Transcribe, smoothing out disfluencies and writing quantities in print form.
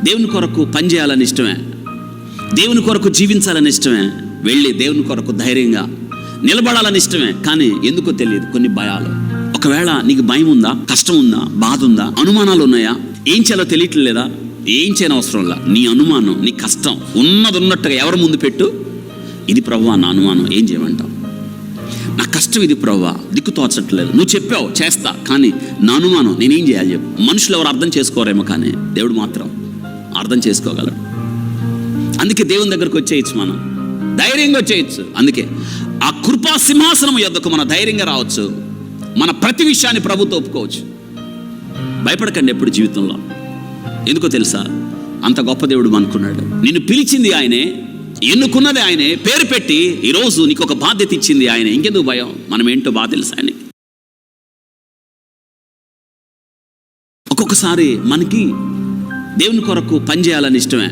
దేవుని కొరకు పనిచేయాలని ఇష్టమే, దేవుని కొరకు జీవించాలని ఇష్టమే, వెళ్ళి దేవుని కొరకు ధైర్యంగా నిలబడాలని ఇష్టమే. కానీ ఎందుకో తెలియదు, కొన్ని భయాలు. ఒకవేళ నీకు భయం ఉందా, కష్టం ఉందా, బాధ ఉందా, అనుమానాలు ఉన్నాయా, ఏం చేయాలో తెలియట్లేదా, ఏం చేయని అవసరంలా. నీ అనుమానం, నీ కష్టం ఉన్నది ఉన్నట్టుగా ఎవరి ముందు పెట్టు. ఇది ప్రభువా నా అనుమానం, ఏం చేయమంటావు? నా కష్టం ఇది ప్రభువా, దిక్కు తోచట్లేదు. నువ్వు చెప్పావు చేస్తా, కానీ నా అనుమానం, నేనేం చేయాలి చెప్పు. మనుషులు ఎవరు అర్థం చేసుకోరేమో, కానీ దేవుడు మాత్రం అర్థం చేసుకోగలడు. అందుకే దేవుని దగ్గరకు వచ్చేయచ్చు, మనం ధైర్యంగా వచ్చేయచ్చు. అందుకే ఆ కృపా సింహాసనం యొద్దకు మనం ధైర్యంగా రావచ్చు. మన ప్రతి విషయాన్ని ప్రభుతో ఒప్పుకోవచ్చు. భయపడకండి ఎప్పుడు జీవితంలో. ఎందుకో తెలుసా, అంత గొప్ప దేవుడు అనుకున్నాడు. నిన్ను పిలిచింది ఆయనే, ఎన్నుకున్నది ఆయనే, పేరు పెట్టి ఈరోజు నీకు ఒక బాధ్యత ఇచ్చింది ఆయనే. ఇంకెందుకు భయం? మనం ఏంటో బాగా తెలుసు ఆయనకి. ఒక్కొక్కసారి మనకి దేవుని కొరకు పనిచేయాలని ఇష్టమే,